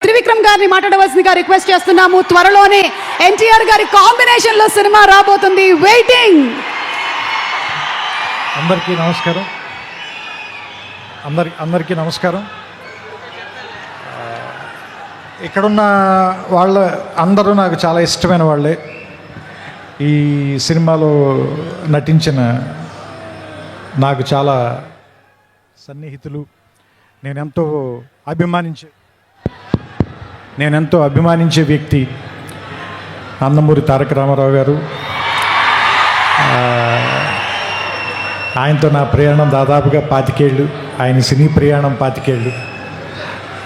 త్రివిక్రమ్ గారిని మాట్లాడవలసిందిగా రిక్వెస్ట్ చేస్తున్నాము. త్వరలోనే ఎన్టీఆర్ గారి కాంబినేషన్ లో సినిమా రాబోతుంది. వెయిటింగ్. అందరికీ నమస్కారం. అందరికీ నమస్కారం. ఇక్కడున్న వాళ్ళ అందరూ నాకు చాలా ఇష్టమైన వాళ్ళే. ఈ సినిమాలో నటించిన నాకు చాలా సన్నిహితులు. నేనెంతో అభిమానించే వ్యక్తి నందమూరి తారక రామారావు గారు. ఆయనతో నా ప్రయాణం దాదాపుగా 25 ఏళ్ళు. ఆయన సినీ ప్రయాణం 25 ఏళ్ళు.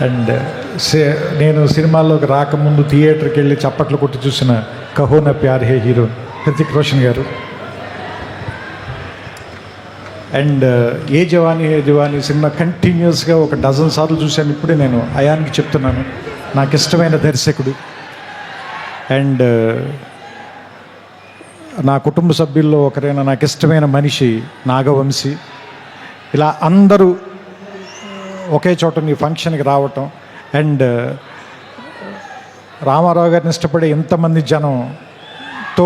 అండ్ నేను సినిమాల్లోకి రాకముందు థియేటర్కి వెళ్ళి చప్పట్లు కొట్టి చూసిన కహో నా ప్యార్ హే హీరో హృతిక్ రోషన్ గారు. అండ్ ఏ జవానీ సినిమా కంటిన్యూస్గా ఒక డజన్ సార్లు చూశాను. ఇప్పుడే నేను అయాన్కి చెప్తున్నాను, నాకు ఇష్టమైన దర్శకుడు. అండ్ నా కుటుంబ సభ్యుల్లో ఒకరైన నాకు ఇష్టమైన మనిషి నాగవంశీ. ఇలా అందరూ ఒకే చోట ఈ ఫంక్షన్కి రావటం, అండ్ రామారావు గారిని ఇష్టపడే ఎంతమంది జనంతో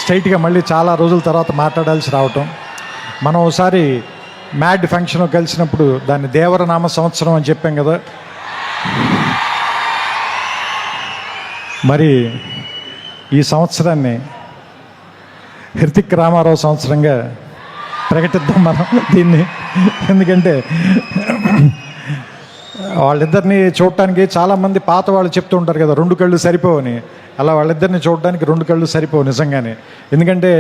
స్ట్రైట్గా మళ్ళీ చాలా రోజుల తర్వాత మాట్లాడాల్సి రావటం. మనం ఒకసారి మ్యాడ్ ఫంక్షన్ కలిసినప్పుడు దాన్ని దేవరనామ సంవత్సరం అని చెప్పాం కదా. మరి ఈ సంవత్సరాన్ని హృతిక్ రామారావు సంవత్సరంగా ప్రకటిద్దాం మనం దీన్ని. ఎందుకంటే వాళ్ళిద్దరిని చూడటానికి చాలామంది పాత వాళ్ళు చెప్తూ ఉంటారు కదా, 2 కళ్ళు సరిపోవని. అలా వాళ్ళిద్దరిని చూడడానికి 2 కళ్ళు సరిపోవు నిజంగానే. ఎందుకంటే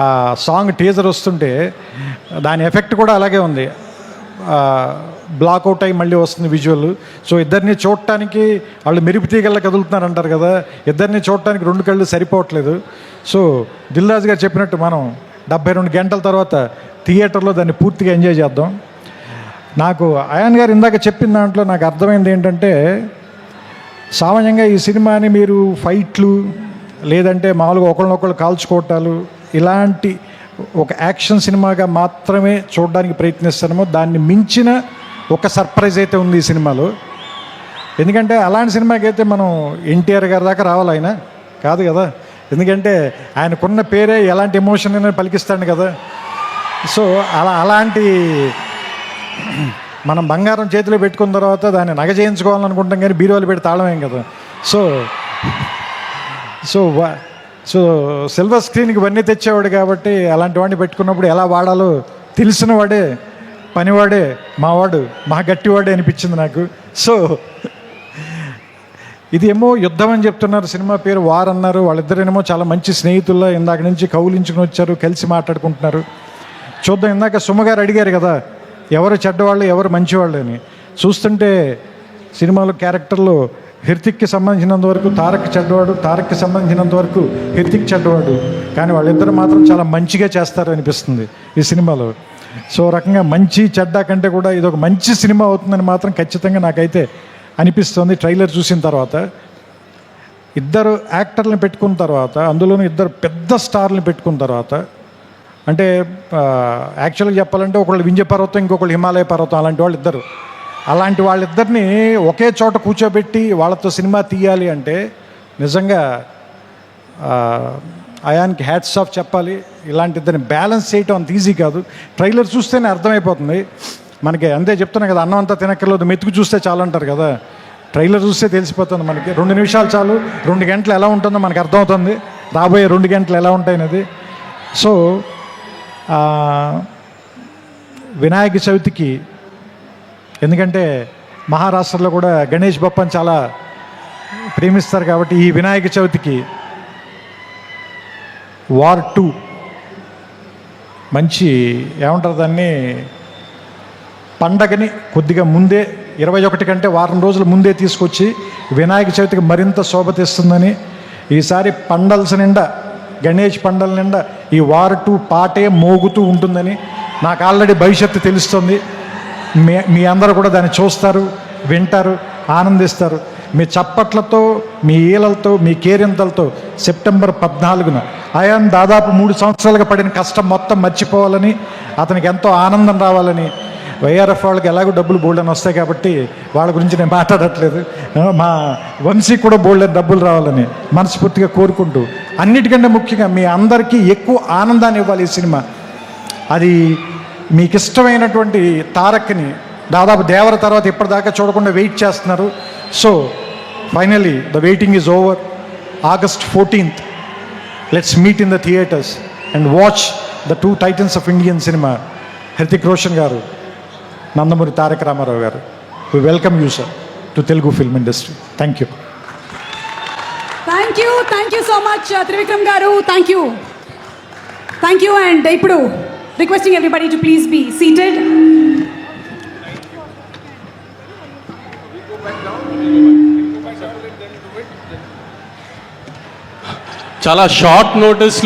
ఆ సాంగ్ టీజర్ వస్తుంటే దాని ఎఫెక్ట్ కూడా అలాగే ఉంది. బ్లాక్అవుట్ అయ్యి మళ్ళీ వస్తుంది విజువల్. సో ఇద్దరిని చూడటానికి వాళ్ళు మెరుపు తీగల్లా కదులుతున్నారు అంటారు కదా, ఇద్దరిని చూడటానికి 2 కళ్ళు సరిపోవట్లేదు. సో దిల్ రాజు గారు చెప్పినట్టు మనం 72 గంటల తర్వాత థియేటర్లో దాన్ని పూర్తిగా ఎంజాయ్ చేద్దాం. నాకు అయాన్ గారు ఇందాక చెప్పిన దాంట్లో నాకు అర్థమైంది ఏంటంటే, సామాన్యంగా ఈ సినిమాని మీరు ఫైట్లు లేదంటే మామూలుగా ఒకళ్ళనొకళ్ళు కాల్చుకోవటాలు ఇలాంటి ఒక యాక్షన్ సినిమాగా మాత్రమే చూడడానికి ప్రయత్నిస్తామో, దాన్ని మించిన ఒక సర్ప్రైజ్ అయితే ఉంది ఈ సినిమాలో. ఎందుకంటే అలాంటి సినిమాకి అయితే మనం ఎన్టీఆర్ గారి దాకా రావాలి, ఆయన కాదు కదా. ఎందుకంటే ఆయనకున్న పేరే ఎలాంటి ఎమోషన్ అయినా పలికిస్తాడు కదా. సో అలాంటి మనం బంగారం చేతిలో పెట్టుకున్న తర్వాత దాన్ని నగ చేయించుకోవాలనుకుంటాం, కానీ బీరువాలు పెట్టి తాళమేం కదా. సో సో సో సిల్వర్ స్క్రీన్కి ఇవన్నీ తెచ్చేవాడు కాబట్టి అలాంటి వాడిని పెట్టుకున్నప్పుడు ఎలా వాడాలో తెలిసిన వాడే, పనివాడే, మావాడు, మా గట్టివాడే అనిపించింది నాకు. సో ఇది ఏమో యుద్ధం అని చెప్తున్నారు, సినిమా పేరు వార్ అన్నారు. వాళ్ళిద్దరేమో చాలా మంచి స్నేహితుల్లో ఇందాక నుంచి కౌలించుకుని వచ్చారు, కలిసి మాట్లాడుకుంటున్నారు. చూద్దాం. ఇందాక సుమగారు అడిగారు కదా ఎవరు చెడ్డవాళ్ళు ఎవరు మంచివాళ్ళు అని. చూస్తుంటే సినిమాలో క్యారెక్టర్లో హృతిక్కి సంబంధించినంత వరకు తారక్ చెడ్డవాడు, తారక్కి సంబంధించినంత వరకు హృతిక్ చెడ్డవాడు. కానీ వాళ్ళిద్దరు మాత్రం చాలా మంచిగా చేస్తారు అనిపిస్తుంది ఈ సినిమాలో. సో రకంగా మంచి చెడ్డ కంటే కూడా ఇది ఒక మంచి సినిమా అవుతుందని మాత్రం ఖచ్చితంగా నాకైతే అనిపిస్తుంది. ట్రైలర్ చూసిన తర్వాత ఇద్దరు యాక్టర్లను పెట్టుకున్న తర్వాత, అందులోనూ ఇద్దరు పెద్ద స్టార్లను పెట్టుకున్న తర్వాత, అంటే యాక్చువల్గా చెప్పాలంటే ఒకళ్ళు వింధ్య పర్వతం, ఇంకొకళ్ళు హిమాలయ పర్వతం, అలాంటి వాళ్ళిద్దరిని ఒకే చోట కూర్చోబెట్టి వాళ్ళతో సినిమా తీయాలి అంటే నిజంగా అయాన్కి హ్యాట్స్ ఆఫ్ చెప్పాలి. ఇలాంటి ఇద్దరిని బ్యాలెన్స్ చేయటం అంత ఈజీ కాదు. ట్రైలర్ చూస్తేనే అర్థమైపోతుంది మనకి. అంతే చెప్తున్నా కదా, అన్నం అంతా తినక్కర్లేదు, మెతుకు చూస్తే చాలు అంటారు కదా. ట్రైలర్ చూస్తే తెలిసిపోతుంది మనకి. 2 నిమిషాలు చాలు, 2 గంటలు ఎలా ఉంటుందో మనకు అర్థమవుతుంది, రాబోయే 2 గంటలు ఎలా ఉంటాయనేది. సో వినాయక చవితికి, ఎందుకంటే మహారాష్ట్రలో కూడా గణేష్ బప్పని చాలా ప్రేమిస్తారు కాబట్టి ఈ వినాయక చవితికి వార్ 2 మంచి ఏమంటారు దాన్ని, పండగని కొద్దిగా ముందే 21 కంటే వారం రోజుల ముందే తీసుకొచ్చి వినాయక చవితికి మరింత శోభ తెస్తుందని, ఈసారి పండల్స్ నిండా, గణేష్ పండల నిండా ఈ వార్ 2 పాటే మోగుతూ ఉంటుందని నాకు ఆల్రెడీ భవిష్యత్తు తెలుస్తుంది. మీ అందరూ కూడా దాన్ని చూస్తారు, వింటారు, ఆనందిస్తారు. మీ చప్పట్లతో, మీ ఈలలతో, మీ కేరింతలతో సెప్టెంబర్ 14న అయాన్ దాదాపు 3 సంవత్సరాలుగా పడిన కష్టం మొత్తం మర్చిపోవాలని, అతనికి ఎంతో ఆనందం రావాలని, వైఆర్ఎఫ్ వాళ్ళకి ఎలాగో డబ్బులు బోల్డ్ అని వస్తాయి కాబట్టి వాళ్ళ గురించి నేను మాట్లాడట్లేదు. మా వంశీ కూడా బోల్డ్ అని డబ్బులు రావాలని మనస్ఫూర్తిగా కోరుకుంటూ, అన్నిటికంటే ముఖ్యంగా మీ అందరికీ ఎక్కువ ఆనందాన్ని ఇవ్వాలి ఈ సినిమా. అది మీకు ఇష్టమైనటువంటి తారక్ని దాదాపు దేవర తర్వాత ఇప్పటిదాకా చూడకుండా వెయిట్ చేస్తున్నారు. So finally the waiting is over. August 14th, let's meet in the theaters and watch the two titans of Indian cinema, Hrithik Roshan garu, Nandamuri Tarak Ramarao garu. We welcome you, sir, to Telugu film industry. Thank you. Thank you so much Trivikram garu. Thank you. And ఇప్పుడు requesting everybody to please be seated. చాలా short notice